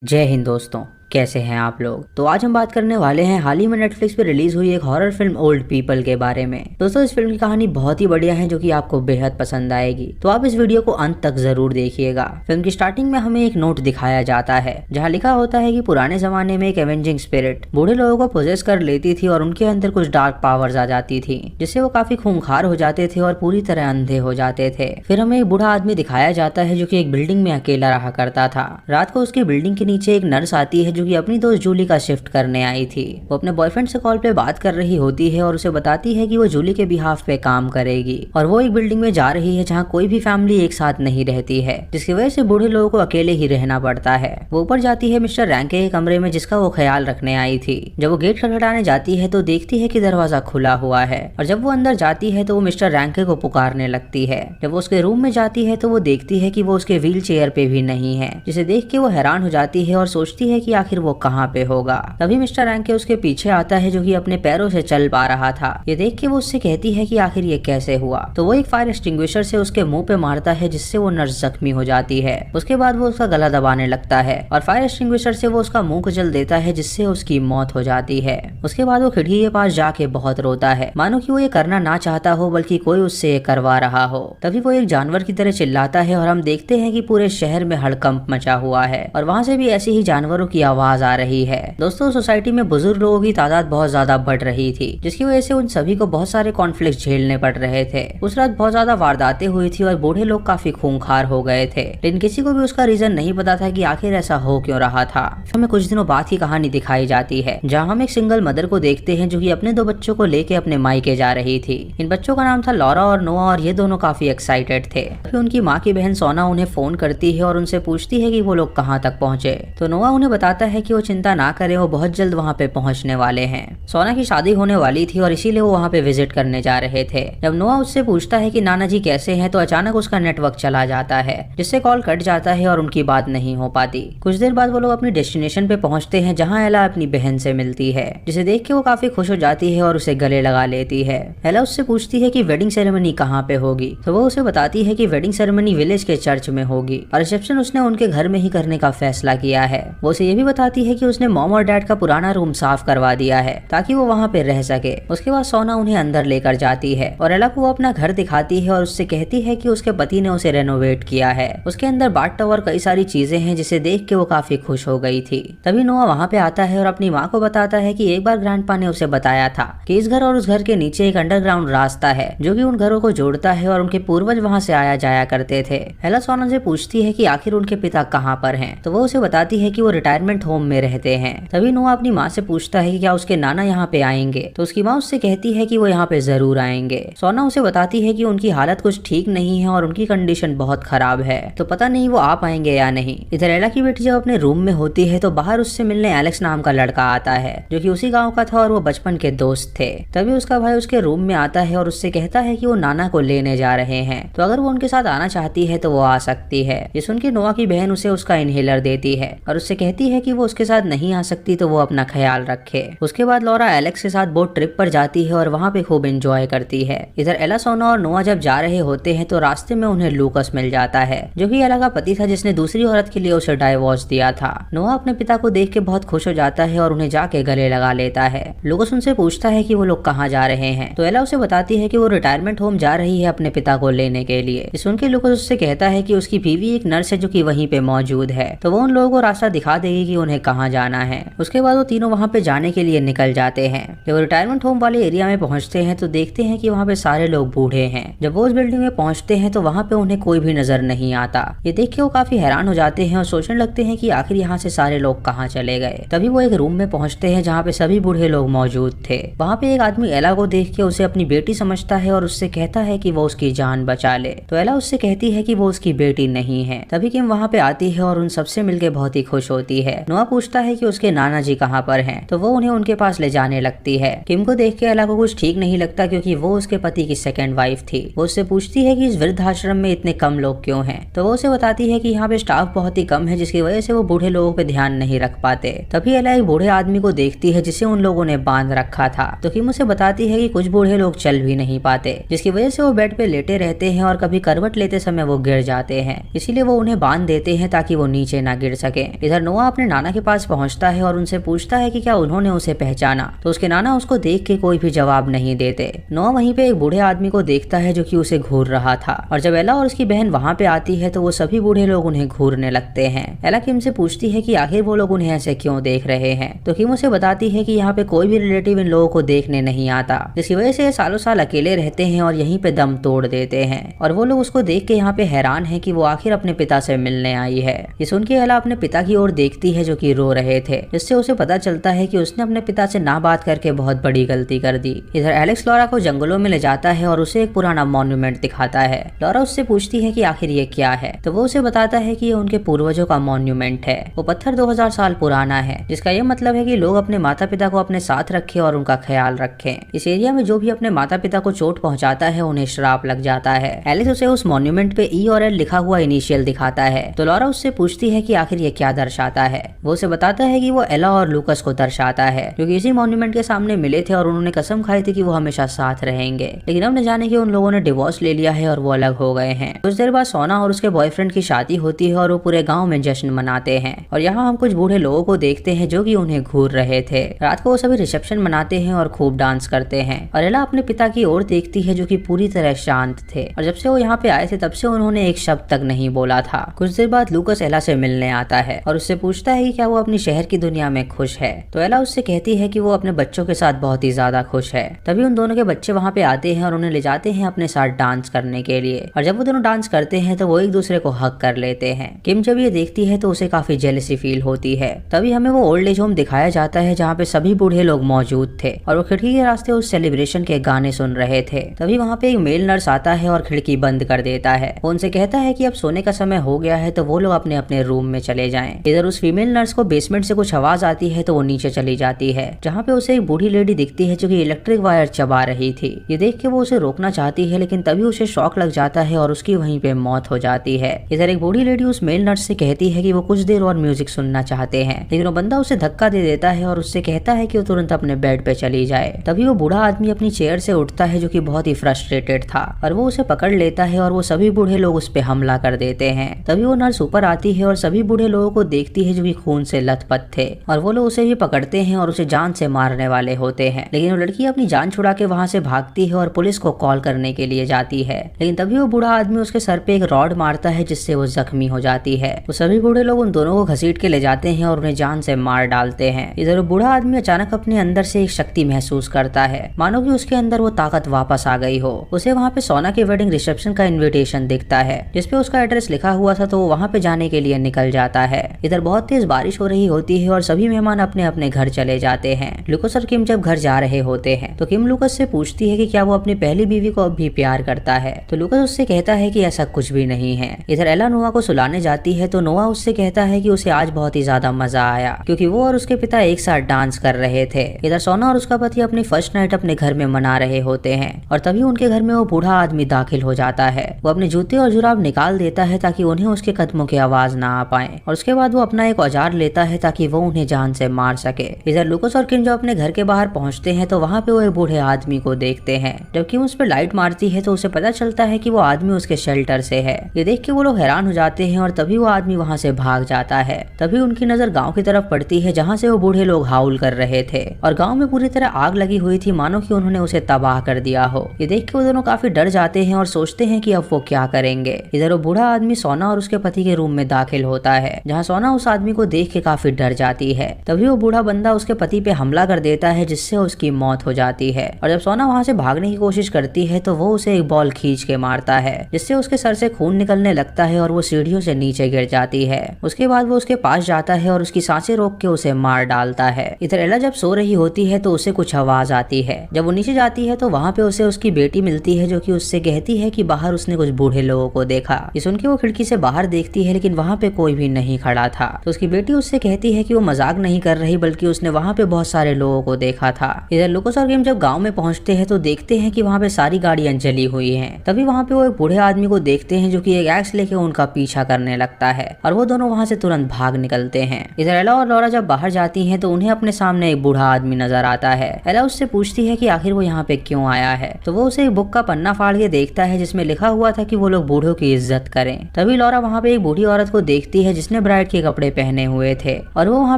जय हिंद दोस्तों, कैसे हैं आप लोग। तो आज हम बात करने वाले हैं हाल ही में नेटफ्लिक्स पे रिलीज हुई एक हॉरर फिल्म ओल्ड पीपल के बारे में। दोस्तों इस फिल्म की कहानी बहुत ही बढ़िया है जो कि आपको बेहद पसंद आएगी, तो आप इस वीडियो को अंत तक जरूर देखिएगा। फिल्म की स्टार्टिंग में हमें एक नोट दिखाया जाता है जहाँ लिखा होता है कि पुराने जमाने में एक एवेंजिंग स्पिरिट बूढ़े लोगों को पोजेस कर लेती थी और उनके अंदर कुछ डार्क पावर्स आ जाती थी जिससे वो काफी खूंखार हो जाते थे और पूरी तरह अंधे हो जाते थे। फिर हमें एक बूढ़ा आदमी दिखाया जाता है जो कि एक बिल्डिंग में अकेला रहा करता था। रात को उसकी बिल्डिंग के नीचे एक नर्स आती है जो कि अपनी दोस्त जूली का शिफ्ट करने आई थी। वो अपने बॉयफ्रेंड से कॉल पे बात कर रही होती है और उसे बताती है कि वो जूली के बिहाफ पे काम करेगी और वो एक बिल्डिंग में जा रही है जहाँ कोई भी फैमिली एक साथ नहीं रहती है, जिसकी वजह से बूढ़े लोगों को अकेले ही रहना पड़ता है। वो ऊपर जाती है मिस्टर रैंके के कमरे में जिसका वो ख्याल रखने आई थी। जब वो गेट खटखटाने जाती है तो देखती है कि दरवाजा खुला हुआ है और जब वो अंदर जाती है तो वो मिस्टर रैंके को पुकारने लगती है। जब वो उसके रूम में जाती है तो वो देखती है कि वो उसके व्हील चेयर पे भी नहीं है, जिसे देख के वो हैरान हो जाती है और सोचती है कि आखिर वो कहाँ पे होगा। तभी मिस्टर रैंके उसके पीछे आता है जो कि अपने पैरों से चल पा रहा था। ये देख के वो उससे कहती है कि आखिर ये कैसे हुआ। तो वो एक फायर एक्सटिंग्विशर से उसके मुंह पे मारता है जिससे वो नर्स जख्मी हो जाती है। उसके बाद वो उसका गला दबाने लगता है और फायर एक्सटिंग्विशर से वो उसका मुंह कुचल देता है जिससे उसकी मौत हो जाती है। उसके बाद वो खिड़की के पास जाके बहुत रोता है, मानो कि वो ये करना ना चाहता हो बल्कि कोई उससे ये करवा रहा हो। तभी वो एक जानवर की तरह चिल्लाता है और हम देखते हैं कि पूरे शहर में हड़कंप मचा हुआ है और वहाँ से भी ऐसी ही जानवरों की आवाज आ रही है। दोस्तों सोसाइटी में बुजुर्ग लोगों की तादाद बहुत ज्यादा बढ़ रही थी जिसकी वजह से उन सभी को बहुत सारे कॉन्फ्लिक्ट झेलने पड़ रहे थे। उस रात बहुत ज्यादा वारदातें हुई थी और बूढ़े लोग काफी खूंखार हो गए थे, लेकिन किसी को भी उसका रीजन नहीं पता था कि आखिर ऐसा हो क्यों रहा था। हमें कुछ दिनों बाद की कहानी दिखाई जाती है जहाँ हम एक सिंगल मदर को देखते हैं जो कि अपने 2 बच्चों को लेके अपने मायके जा रही थी। इन बच्चों का नाम था लॉरा और नोआ और ये दोनों काफी एक्साइटेड थे। फिर उनकी माँ की बहन सोना उन्हें फोन करती है और उनसे पूछती है कि वो लोग कहाँ तक पहुँचे। तो नोआ उन्हें बताता है कि वो चिंता ना करे, वो बहुत जल्द वहाँ पे पहुंचने वाले हैं। सोना की शादी होने वाली थी और इसीलिए वो वहाँ पे विजिट करने जा रहे थे। जब नोआ उससे पूछता है कि नाना जी कैसे हैं तो अचानक उसका नेटवर्क चला जाता है जिससे कॉल कट जाता है और उनकी बात नहीं हो पाती। कुछ देर बाद वो लोग अपनी डेस्टिनेशन पे पहुंचते हैं जहाँ एला अपनी बहन से मिलती है, जिसे देख के वो काफी खुश हो जाती है और उसे गले लगा लेती है। एला उससे पूछती है कि वेडिंग सेरेमनी कहाँ पे होगी, तो वो उसे बताती है कि वेडिंग सेरेमनी विलेज के चर्च में होगी और रिसेप्शन उसने उनके घर में ही करने का फैसला किया है। वो उसे ये भी बताती है कि उसने मॉम और डैड का पुराना रूम साफ करवा दिया है ताकि वो वहाँ पे रह सके। उसके बाद सोना उन्हें अंदर लेकर जाती है और एला को वो अपना घर दिखाती है और उससे कहती है कि उसके पति ने उसे रेनोवेट किया है। उसके अंदर बाथटब और कई सारी चीजें हैं जिसे देख के वो काफी खुश हो गई थी। तभी नोआ वहाँ पे आता है और अपनी माँ को बताता है कि एक बार ग्रैंडपा ने उसे बताया था कि इस घर और उस घर के नीचे एक अंडरग्राउंड रास्ता है जो कि उन घरों को जोड़ता है और उनके पूर्वज वहाँ से आया जाया करते थे। एला सोना से पूछती है कि आखिर उनके पिता कहाँ पर हैं, तो वो उसे बताती है कि वो रिटायरमेंट होम में रहते हैं। तभी नोआ अपनी माँ से पूछता है कि क्या उसके नाना यहाँ पे आएंगे, तो उसकी माँ उससे कहती है कि वो यहाँ पे जरूर आएंगे। सोना उसे बताती है कि उनकी हालत कुछ ठीक नहीं है और उनकी कंडीशन बहुत खराब है, तो पता नहीं वो आ पाएंगे या नहीं। इधर एला की बेटी जब अपने रूम में होती है तो बाहर उससे मिलने एलेक्स नाम का लड़का आता है जो कि उसी गाँव का था और वो बचपन के दोस्त थे। तभी उसका भाई उसके रूम में आता है और उससे कहता है कि वो नाना को लेने जा रहे हैं, तो अगर वो उनके साथ आना चाहती है तो वो आ सकती है। ये सुन के नोआ की बहन उसे उसका इनहेलर देती है और उससे कहती है कि वो उसके साथ नहीं आ सकती तो वो अपना ख्याल रखे। उसके बाद लॉरा एलेक्स के साथ बोट ट्रिप पर जाती है और वहाँ पे खूब एंजॉय करती है। इधर एला सोना और नोआ जब जा रहे होते हैं तो रास्ते में उन्हें लूकस मिल जाता है जो कि एला का पति था जिसने दूसरी औरत के लिए उसे डाइवोर्स दिया था। नोआ अपने पिता को देख के बहुत खुश हो जाता है और उन्हें जाके गले लगा लेता है। लूकस उनसे पूछता है कि वो लोग कहाँ जा रहे हैं, तो एला उसे बताती है कि वो रिटायरमेंट होम जा रही है अपने पिता को लेने के लिए। सुन के लूकस उससे कहता है कि उसकी बीवी एक नर्स है जो कि वहीं पे मौजूद है, तो वो उन लोगों को रास्ता दिखा देगी कि उन्हें कहाँ जाना है। उसके बाद वो तीनों वहाँ पे जाने के लिए निकल जाते हैं। जब रिटायरमेंट होम वाले एरिया में पहुंचते हैं तो देखते हैं कि वहाँ पे सारे लोग बूढ़े हैं। जब वो उस बिल्डिंग में पहुंचते हैं तो वहाँ पे उन्हें कोई भी नजर नहीं आता। ये देख के वो काफी हैरान हो जाते हैं और सोचने लगते हैं कि आखिर यहाँ से सारे लोग कहाँ चले गए। तभी वो एक रूम में पहुंचते हैं जहाँ पे सभी बूढ़े लोग मौजूद थे। वहाँ पे एक आदमी एला को देख के उसे अपनी बेटी समझता है और उससे कहता है कि वो उसकी जान बचा ले, तो एला उससे कहती है कि वो उसकी बेटी नहीं है। तभी किम वहाँ पे आती है और उन सबसे मिलके बहुत ही खुश होती है। नोआ पूछता है कि उसके नाना जी कहाँ पर हैं, तो वो उन्हें उनके पास ले जाने लगती है। किम को देख के एला को कुछ ठीक नहीं लगता क्योंकि वो उसके पति की सेकंड वाइफ थी। वो उससे पूछती है कि इस वृद्धाश्रम में इतने कम लोग क्यों हैं, तो वो उसे बताती है कि यहाँ पे स्टाफ बहुत ही कम है जिसकी वजह से वो बूढ़े लोगों पे ध्यान नहीं रख पाते। तभी एला एक बूढ़े आदमी को देखती है जिसे उन लोगों ने बांध रखा था, तो किम उसे बताती है कि कुछ बूढ़े लोग चल भी नहीं पाते जिसकी वजह से वो बेड पे लेटे रहते हैं और कभी करवट लेते समय वो गिर जाते हैं, इसीलिए वो उन्हें बांध देते हैं ताकि वो नीचे ना गिर सके। इधर नोआ अपने नाना के पास पहुंचता है और उनसे पूछता है कि क्या उन्होंने उसे पहचाना, तो उसके नाना उसको देख के कोई भी जवाब नहीं देते। नोआ वहीं पे एक बूढ़े आदमी को देखता है जो कि उसे घूर रहा था, और जब एला और उसकी बहन वहाँ पे आती है तो वो सभी बूढ़े लोग उन्हें घूरने लगते हैं। एला किम से पूछती है कि आखिर वो लोग उन्हें ऐसे क्यों देख रहे हैं, तो किम उसे बताती है कि यहाँ पे कोई भी रिलेटिव इन लोगों को देखने नहीं आता, जिसकी वजह से सालों साल अकेले रहते हैं और यहीं पे दम तोड़ देते हैं। और वो लोग उसको देख के यहाँ पे हैरान है कि वो आखिर अपने पिता से मिलने आई है। ये सुन के एला अपने पिता की ओर देखती है जो कि रो रहे थे, जिससे उसे पता चलता है कि उसने अपने पिता से ना बात करके बहुत बड़ी गलती कर दी। इधर एलेक्स लॉरा को जंगलों में ले जाता है और उसे एक पुराना मॉन्यूमेंट दिखाता है। लॉरा उससे पूछती है कि आखिर ये क्या है, तो वो उसे बताता है कि ये उनके पूर्वजों का मॉन्यूमेंट है। वो पत्थर 2000 साल पुराना है, जिसका ये मतलब है कि लोग अपने माता पिता को अपने साथ रखें और उनका ख्याल रखें। इस एरिया में जो भी अपने माता पिता को चोट पहुंचाता है उन्हें श्राप लग जाता है। एलेक्स उसे उस मॉन्यूमेंट पे ई और एल लिखा हुआ इनिशियल दिखाता है, तो लॉरा उससे पूछती है कि आखिर ये क्या दर्शाता है। वो उसे बताता है कि वो एला और लूकस को दर्शाता है, क्योंकि इसी मॉन्यूमेंट के सामने मिले थे और उन्होंने कसम खाई थी कि वो हमेशा साथ रहेंगे, लेकिन अब न जाने कि उन लोगों ने डिवोर्स ले लिया है और वो अलग हो गए हैं। कुछ देर बाद सोना और उसके बॉयफ्रेंड की शादी होती है और वो पूरे गाँव में जश्न मनाते हैं। और यहाँ हम कुछ बूढ़े लोगों को देखते हैं जो कि उन्हें घूर रहे थे। रात को वो सभी रिसेप्शन मनाते हैं और खूब डांस करते हैं, और एला अपने पिता की ओर देखती है जो कि पूरी तरह शांत थे, और जब से वो यहाँ पे आए थे तब से उन्होंने एक शब्द तक नहीं बोला था। कुछ देर बाद लूकस एला से मिलने आता है और उससे पूछता है कि क्या वो अपनी शहर की दुनिया में खुश है, तो एला उससे कहती है कि वो अपने बच्चों के साथ बहुत ही ज्यादा खुश है। तभी उन दोनों के बच्चे वहाँ पे आते हैं और उन्हें ले जाते हैं अपने साथ डांस करने के लिए, और जब वो दोनों डांस करते हैं तो वो एक दूसरे को हक कर लेते हैं। किम जब ये देखती है तो उसे काफी जेलसी फील होती है। तभी हमें वो ओल्ड एज होम दिखाया जाता है जहाँ पे सभी बूढ़े लोग मौजूद थे और वो खिड़की के रास्ते उस सेलिब्रेशन के गाने सुन रहे थे। तभी वहाँ पे एक मेल नर्स आता है और खिड़की बंद कर देता है। वो उनसे कहता है कि अब सोने का समय हो गया है तो वो लोग अपने अपने रूम में चले जाएं। इधर उस फीमेल नर्स को बेसमेंट से कुछ आवाज आती है तो वो नीचे चली जाती है, जहाँ पे उसे एक बूढ़ी लेडी दिखती है जो कि इलेक्ट्रिक वायर चबा रही थी। ये देख के वो उसे रोकना चाहती है, लेकिन तभी उसे शॉक लग जाता है और उसकी वहीं पे मौत हो जाती है। इधर एक बूढ़ी लेडी उस मेल नर्स से कहती है कि वो कुछ देर और म्यूजिक सुनना चाहते हैं, लेकिन वो बंदा उसे धक्का दे देता है और उससे कहता है कि वो तुरंत अपने बेड पे चली जाए। तभी वो बूढ़ा आदमी अपनी चेयर से उठता है जो कि बहुत ही फ्रस्ट्रेटेड था, और वो उसे पकड़ लेता है और वो सभी बूढ़े लोग उस पे हमला कर देते हैं। तभी वो नर्स ऊपर आती है और सभी बूढ़े लोगों को देखती है जो कि खून से लथपथ थे, और वो लोग उसे भी पकड़ते हैं और उसे जान से मारने वाले होते हैं। लेकिन वो लड़की अपनी जान छुड़ा के वहाँ से भागती है और पुलिस को कॉल करने के लिए जाती है, लेकिन तभी वो बूढ़ा आदमी उसके सर पे एक रॉड मारता है जिससे वो जख्मी हो जाती है। वो सभी बूढ़े लोग उन दोनों को घसीट के ले जाते हैं और उन्हें जान से मार डालते हैं। इधर वो बूढ़ा आदमी अचानक अपने अंदर से एक शक्ति महसूस करता है, मानो कि उसके अंदर वो ताकत वापस आ गई हो। उसे वहाँ पे सोना के वेडिंग रिसेप्शन का इन्विटेशन दिखता है जिसपे उसका एड्रेस लिखा हुआ था, तो वो वहाँ पे जाने के लिए निकल जाता है। इधर बहुत तेज बारिश हो रही होती है और सभी मेहमान अपने अपने घर चले जाते हैं। लूकस और किम जब घर जा रहे होते हैं तो किम लूकस से पूछती है कि क्या वो अपनी पहली बीवी को अब भी प्यार करता है, तो लूकस उससे कहता है कि ऐसा कुछ भी नहीं है। इधर एला नोआ को सुलाने जाती है तो नोआ उससे कहता है कि उसे आज बहुत ही ज्यादा मजा आया क्योंकि वो और उसके पिता एक साथ डांस कर रहे थे। इधर सोना और उसका पति अपनी फर्स्ट नाइट अपने घर में मना रहे होते हैं और तभी उनके घर में वो बूढ़ा आदमी दाखिल हो जाता है। वो अपने जूते और जुराब निकाल देता है ताकि उन्हें उसके कदमों की आवाज ना आ पाए, और उसके बाद वो अपना एक औजार लेता है ताकि वो उन्हें जान से मार सके। इधर लूकस और किम जब अपने घर के बाहर पहुंचते हैं तो वहाँ पे वो एक बूढ़े आदमी को देखते हैं। जब किम उस पर लाइट मारती है तो उसे पता चलता है कि वो आदमी उसके शेल्टर से है। ये देख के वो लोग हैरान हो जाते हैं और तभी वो आदमी वहाँ से भाग जाता है। तभी उनकी नजर गाँव की तरफ पड़ती है जहाँ से वो बूढ़े लोग हाउल कर रहे थे और गाँव में पूरी तरह आग लगी हुई थी, मानो कि उन्होंने उसे तबाह कर दिया हो। ये देख के वो दोनों काफी डर जाते हैं और सोचते हैं कि अब वो क्या करेंगे। इधर वो बूढ़ा आदमी सोना और उसके पति के रूम में दाखिल होता है जहाँ सोना उस आदमी को देख के काफी डर जाती है। तभी वो बूढ़ा बंदा उसके पति पे हमला कर देता है जिससे उसकी मौत हो जाती है, और जब सोना वहाँ से भागने की कोशिश करती है तो वो उसे एक बॉल खींच के मारता है जिससे उसके सर से खून निकलने लगता है और वो सीढ़ियों से नीचे गिर जाती है। उसके बाद वो उसके पास जाता है और उसकी सांसें रोक के उसे मार डालता है। इधर एला जब सो रही होती है तो उसे कुछ आवाज आती है। जब वो नीचे जाती है तो वहाँ पे उसे उसकी बेटी मिलती है जो कि उससे कहती है कि बाहर उसने कुछ बूढ़े लोगों को देखा। ये सुन के वो खिड़की से बाहर देखती है लेकिन वहाँ पे कोई भी नहीं खड़ा था, तो उसकी बेटी बेटी उससे कहती है कि वो मजाक नहीं कर रही बल्कि उसने वहाँ पे बहुत सारे लोगों को देखा था। इधर लुकोस और किम जब गाँव में पहुँचते हैं तो देखते हैं कि वहाँ पे सारी गाड़ियाँ जली हुई हैं। तभी वहाँ पे वो एक बूढ़े आदमी को देखते हैं जो कि एक एक्स लेके उनका पीछा करने लगता है और वो दोनों वहाँ से तुरंत भाग निकलते हैं। इधर एला और लॉरा जब बाहर जाती हैं तो उन्हें अपने सामने एक बूढ़ा आदमी नजर आता है। एला उससे पूछती है कि आखिर वो यहाँ पे क्यों आया है, तो वो उसे एक बुक का पन्ना फाड़ के देखता है जिसमें लिखा हुआ था कि वो लोग बूढ़ों की इज्जत करें। तभी लॉरा वहाँ पे एक बूढ़ी औरत को देखती है जिसने ब्राइड के कपड़े पहने हुए थे और वो वहाँ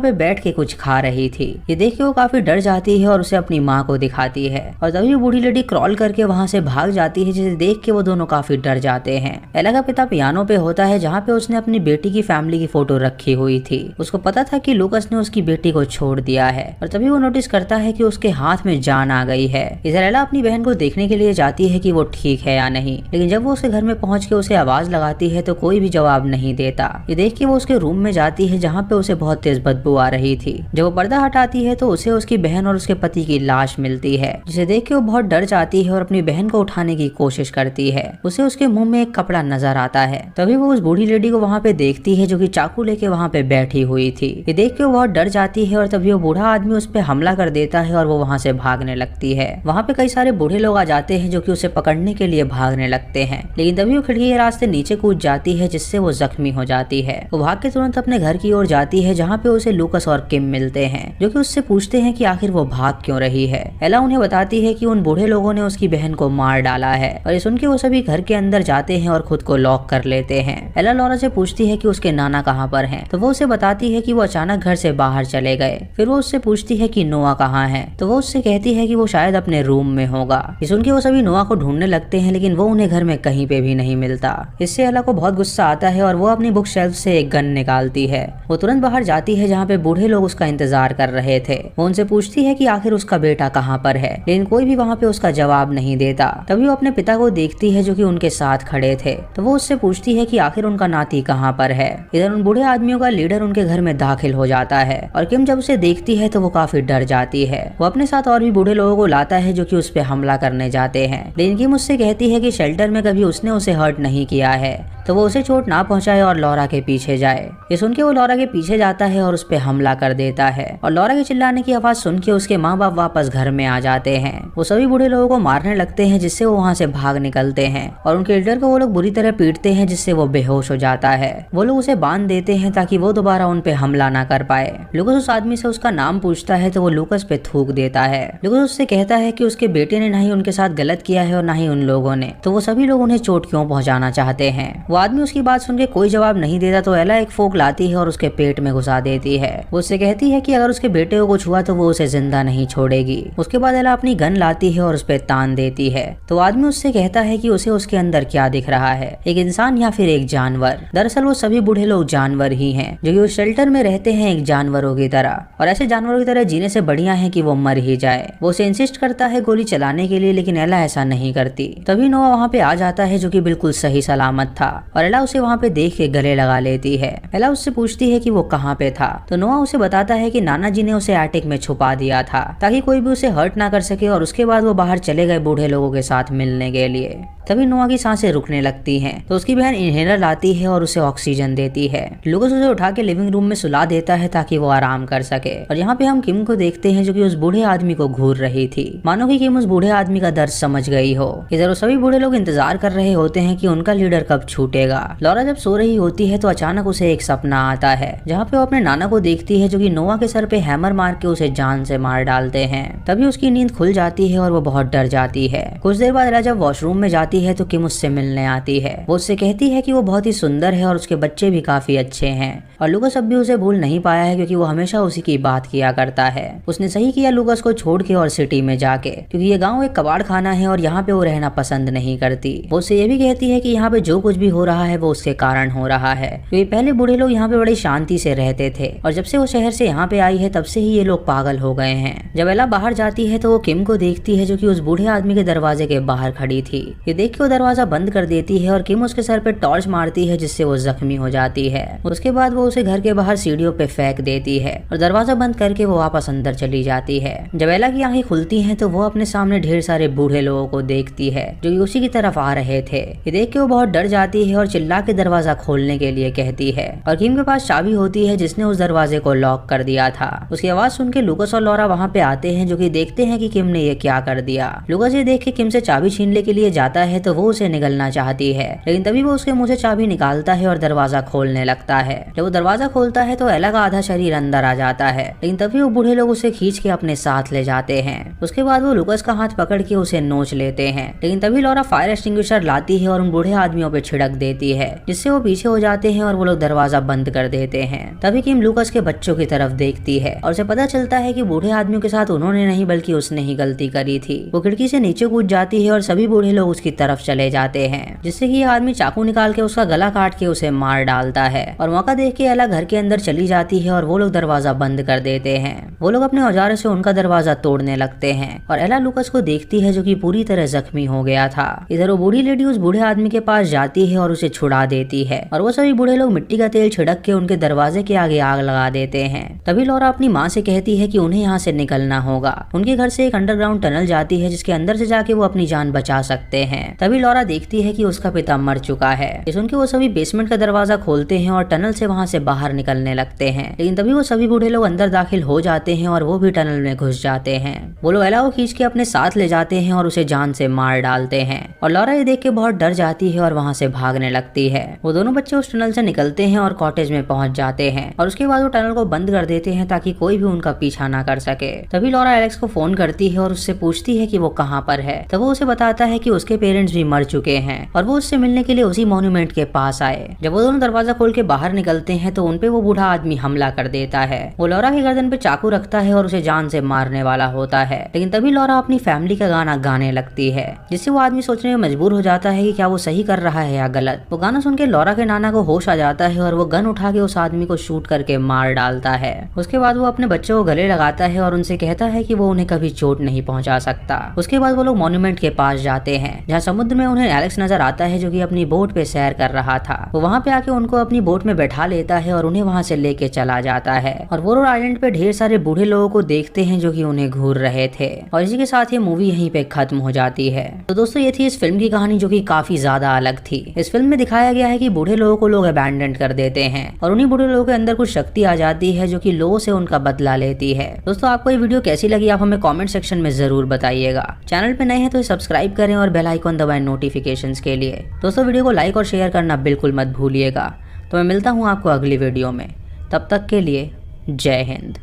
पे बैठ के कुछ खा रही थी। ये देख के वो काफी डर जाती है और उसे अपनी माँ को दिखाती है और तभी वो बूढ़ी लेडी क्रॉल करके वहाँ से भाग जाती है, जिसे देख के वो दोनों काफी डर जाते हैं। एला का पिता पियानो पे होता है जहाँ पे उसने अपनी बेटी की फैमिली की फोटो रखी हुई थी। उसको पता था कि लूकस ने उसकी बेटी को छोड़ दिया है और तभी वो नोटिस करता है कि उसके हाथ में जान आ गई है। इधर एला अपनी बहन को देखने के लिए जाती है कि वो ठीक है या नहीं, लेकिन जब वो उसके घर में पहुंच के उसे आवाज लगाती है तो कोई भी जवाब नहीं देता। ये देख के वो उसके रूम में जाती है जहाँ पे उसे बहुत तेज बदबू आ रही थी। जब वो पर्दा हटाती है तो उसे उसकी बहन और उसके पति की लाश मिलती है, जिसे देख के वो बहुत डर जाती है और अपनी बहन को उठाने की कोशिश करती है। उसे उसके मुंह में एक कपड़ा नजर आता है। तभी वो उस बूढ़ी लेडी को वहाँ पे देखती है जो कि चाकू लेके वहाँ पे बैठी हुई थी। ये देख के वो बहुत डर जाती है और तभी वो बूढ़ा आदमी उस पे हमला कर देता है और वो वहाँ से भागने लगती है। वहाँ पे कई सारे बूढ़े लोग आ जाते हैं जो कि उसे पकड़ने के लिए भागने लगते हैं, लेकिन तभी वो खिड़की के रास्ते नीचे कूद जाती है जिससे वो जख्मी हो जाती है। वो भाग के तुरंत अपने घर की ओर जाती है जहाँ पे उसे लूकस और किम मिलते हैं जो कि उससे पूछते हैं कि आखिर वो भाग क्यों रही है। एला उन्हें बताती है कि उन बूढ़े लोगों ने उसकी बहन को मार डाला है और ये सुन के वो सभी घर के अंदर जाते हैं और खुद को लॉक कर लेते हैं। एला लॉरा से पूछती है कि उसके नाना कहाँ पर हैं, तो वो उसे बताती है कि वो अचानक घर से बाहर चले गए। फिर वो उससे पूछती है कि नोआ कहाँ है, तो वो उससे कहती है कि वो शायद अपने रूम में होगा। ये सुन के वो सभी नोआ को ढूंढने लगते हैं लेकिन वो उन्हें घर में कहीं पे भी नहीं मिलता। इससे एला को बहुत गुस्सा आता है और वो अपनी बुक शेल्फ से एक गन निकालती है। वो तुरंत बाहर जाती है जहाँ पे बूढ़े लोग उसका इंतजार कर रहे थे। वो उनसे पूछती है कि आखिर उसका बेटा कहाँ पर है, लेकिन कोई भी वहाँ पे उसका जवाब नहीं देता। तभी वो अपने पिता को देखती है जो कि उनके साथ खड़े थे, तो वो उससे पूछती है कि आखिर उनका नाती कहाँ पर है। इधर उन बूढ़े आदमियों का लीडर उनके घर में दाखिल हो जाता है और किम जब उसे देखती है तो वो काफी डर जाती है। वो अपने साथ और भी बूढ़े लोगों को लाता है जो कि उस पे हमला करने जाते हैं, लेकिन किम उससे कहती है कि शेल्टर में कभी उसने उसे हर्ट नहीं किया है, तो वो उसे चोट ना पहुंचाए और लॉरा के पीछे जाए। ये सुन के वो लॉरा के पीछे जाता है और उस पे हमला कर देता है और लॉरा के चिल्लाने की आवाज सुन के उसके माँ बाप वापस घर में आ जाते हैं। वो सभी बूढ़े लोगों को मारने लगते हैं जिससे वो वहाँ से भाग निकलते हैं और उनके लीडर को वो लोग बुरी तरह पीटते हैं जिससे वो बेहोश हो जाता है। वो लोग उसे बांध देते हैं ताकि वो दोबारा उन पे हमला ना कर पाए। लूकस उस आदमी से उसका नाम पूछता है तो वो लूकस पे थूक देता है। लूकस उससे कहता है कि उसके बेटे ने ना ही उनके साथ गलत किया है और ना ही उन लोगों ने, तो वो सभी लोग उन्हें चोट क्यों पहुंचाना चाहते हैं। वो आदमी उसकी बात सुन के कोई जवाब नहीं देता तो एला एक फोक लाती है और उसके पेट में घुसा देती है। वो उससे कहती है कि अगर उसके बेटे को कुछ हुआ तो वो उसे जिंदा नहीं छोड़ेगी। उसके बाद एला अपनी गन लाती है और उस पे तान देती है। तो आदमी उससे कहता है कि उसे उसके अंदर क्या दिख रहा है, एक इंसान या फिर एक जानवर। दरअसल वो सभी बूढ़े लोग जानवर ही हैं जो कि उस शेल्टर में रहते हैं एक जानवरों की तरह, और ऐसे जानवरों की तरह जीने से बढ़िया है कि वो मर ही जाए। वो उसे इंसिस्ट करता है गोली चलाने के लिए, लेकिन एला ऐसा नहीं करती। तभी नोआ वहाँ पे आ जाता है जो कि बिल्कुल सही सलामत था और एला उसे वहाँ पे देख के गले लगा लेती है। एला उससे पूछती है कि वो कहाँ पे था, तो नोआ उसे बताता है कि नाना जी ने उसे एटिक में छुपा दिया था ताकि कोई भी उसे हर्ट ना कर सके, और उसके बाद वो बाहर चले गए बूढ़े लोगों के साथ मिलने के लिए। तभी नोआ की सांसें रुकने लगती हैं, तो उसकी बहन इनहेलर लाती है और उसे ऑक्सीजन देती है। लूकस उसे उठा के लिविंग रूम में सुला देता है ताकि वो आराम कर सके। और यहाँ पे हम किम को देखते हैं जो कि उस बूढ़े आदमी को घूर रही थी, मानो कि किम उस बूढ़े आदमी का दर्द समझ गई हो। इधर वो सभी बूढ़े लोग इंतजार कर रहे होते हैं कि उनका लीडर कब छूटेगा। लॉरा जब सो रही होती है तो अचानक उसे एक सपना आता है जहाँ पे वो अपने नाना को देखती है जो कि नोआ के सर पे हैमर मार के उसे जान से मार डालते हैं। तभी उसकी नींद खुल जाती है और वो बहुत डर जाती है। कुछ देर बाद एला जब वॉशरूम में जाती है तो किम उससे मिलने आती है। वो उससे कहती है कि वो बहुत ही सुंदर है और उसके बच्चे भी काफी अच्छे हैं, और लूकस अब भी उसे भूल नहीं पाया है क्योंकि वो हमेशा उसी की बात किया करता है। उसने सही किया लूकस को छोड़ के और सिटी में जाके, क्योंकि ये गांव एक कबाड़ खाना है और यहाँ पे वो रहना पसंद नहीं करती। वो उससे ये भी कहती है कि यहाँ पे जो कुछ भी हो रहा है वो उसके कारण हो रहा है, क्योंकि पहले बूढ़े लोग यहाँ पे बड़ी शांति से रहते थे और जब से वो शहर से यहाँ पे आई है तब से ही ये लोग पागल हो गए हैं। जब एला बाहर जाती है तो वो किम को देखती है जो कि उस बूढ़े आदमी के दरवाजे के बाहर खड़ी थी। ये देख के वो दरवाजा बंद कर देती है और किम उसके सर पे टॉर्च मारती है जिससे वो जख्मी हो जाती है। उसके बाद वो वो उसे घर के बाहर सीढ़ियों पे फेंक देती है और दरवाजा बंद करके वो वापस अंदर चली जाती है। जब एला की आंखें खुलती हैं तो वो अपने सामने ढेर सारे बूढ़े लोगों को देखती है जो कि उसी की तरफ आ रहे थे। ये देख के वो बहुत डर जाती है और चिल्ला के दरवाजा खोलने के लिए कहती है और किम के पास चाबी होती है जिसने उस दरवाजे को लॉक कर दिया था। उसकी आवाज सुन के लूकास और लॉरा वहाँ पे आते हैं जो कि देखते हैं कि किम ने ये क्या कर दिया। लूकास ये देख के किम से चाबी छीनने के लिए जाता है तो वो उसे निगलना चाहती है, लेकिन तभी वो उसके मुंह से चाबी निकालता है और दरवाजा खोलने लगता है। जब वो दरवाजा खोलता है तो एला का आधा शरीर अंदर आ जाता है, लेकिन तभी वो बूढ़े लोग उसे खींच के अपने साथ ले जाते हैं। उसके बाद वो लूकास का हाथ पकड़ के उसे नोच लेते हैं, लेकिन तभी लॉरा फायर एक्सटिंग्विशर लाती है और उन बूढ़े आदमियों पे छिड़क देती है, जिससे वो पीछे हो जाते हैं और वो लोग दरवाजा बंद कर देते हैं। तभी किम लूकास के बच्चों की तरफ देखती है और उसे पता चलता है कि बूढ़े आदमियों के साथ उन्होंने नहीं बल्कि उसने ही गलती करी थी। वो खिड़की से नीचे कूद जाती है और सभी बूढ़े लोग उसकी तरफ चले जाते हैं, जिससे कि आदमी चाकू निकाल के उसका गला काट के उसे मार डालता है। और मौका देख के एला घर के अंदर चली जाती है और वो लोग दरवाजा बंद कर देते हैं। वो लोग अपने औजारों से उनका दरवाजा तोड़ने लगते हैं और एला लूकास को देखती है जो कि पूरी तरह जख्मी हो गया था। इधर वो बूढ़ी लेडी उस बूढ़े आदमी के पास जाती है और उसे छुड़ा देती है और वो सभी बूढ़े लोग मिट्टी का तेल छिड़क के उनके दरवाजे के आगे आग लगा देते हैं। तभी लॉरा अपनी माँ से कहती है कि उन्हें यहाँ से निकलना होगा। उनके घर से एक अंडरग्राउंड टनल जाती है जिसके अंदर से जाके वो अपनी जान बचा सकते हैं। तभी लॉरा देखती है कि उसका पिता मर चुका है। ये सुन के वो सभी बेसमेंट का दरवाजा खोलते हैं और टनल से वहाँ से बाहर निकलने लगते हैं, लेकिन तभी वो सभी बूढ़े लोग अंदर दाखिल हो जाते हैं और वो भी टनल में घुस जाते हैं। वो लोग एला को खींच के अपने साथ ले जाते हैं और उसे जान से मार डालते हैं और लॉरा ये देख के बहुत डर जाती है और वहाँ से भागने लगती है। वो दोनों बच्चे उस टनल से निकलते हैं और कॉटेज में पहुंच जाते हैं और उसके बाद वो टनल को बंद कर देते हैं ताकि कोई भी उनका पीछा ना कर सके। तभी लॉरा एलेक्स को फोन करती है और उससे पूछती है कि वो कहाँ पर है। तब वो उसे बताता है कि उसके पेरेंट्स भी मर चुके हैं और वो उससे मिलने के लिए उसी मॉन्यूमेंट के पास आए। जब वो दोनों दरवाजा खोल के बाहर निकलते हैं तो उनपे वो बूढ़ा आदमी हमला कर देता है। वो लॉरा की गर्दन पे चाकू रखता है और उसे जान से मारने वाला होता है, लेकिन तभी लॉरा अपनी फैमिली का गाना गाने लगती है, जिससे वो आदमी सोचने में मजबूर हो जाता है कि क्या वो सही कर रहा है या गलत। वो गाना सुन के लॉरा के नाना को होश आ जाता है और वो गन उठा के उस आदमी को शूट करके मार डालता है। उसके बाद वो अपने बच्चों को गले लगाता है और उनसे कहता है कि वो उन्हें कभी चोट नहीं पहुंचा सकता। उसके बाद वो लोग मॉन्यूमेंट के पास जाते हैं जहाँ समुद्र में उन्हें एलेक्स नजर आता है जो कि अपनी बोट पे सैर कर रहा था। वो वहाँ पे आके उनको अपनी बोट में बैठा लेता है और उन्हें वहाँ से लेके चला जाता है और वो रोड आइलैंड पे ढेर सारे बूढ़े लोगों को देखते हैं जो कि उन्हें घूर रहे थे। और इसी के साथ ये मूवी यहीं पे खत्म हो जाती है। तो दोस्तों ये थी इस फिल्म की कहानी जो कि काफी ज्यादा अलग थी। इस फिल्म में दिखाया गया है कि बूढ़े लोगों को लोग अबैंडन कर देते हैं और उन्हीं बूढ़े लोगों के अंदर कुछ शक्ति आ जाती है जो कि लोगों से उनका बदला लेती है। दोस्तों आपको ये वीडियो कैसी लगी आप हमें कमेंट सेक्शन में जरूर बताइएगा। चैनल पे नए हैं तो सब्सक्राइब करें और बेल आइकन दबाएं नोटिफिकेशंस के लिए। दोस्तों वीडियो को लाइक और शेयर करना बिल्कुल मत भूलिएगा। तो मैं मिलता हूँ आपको अगली वीडियो में, तब तक के लिए जय हिंद।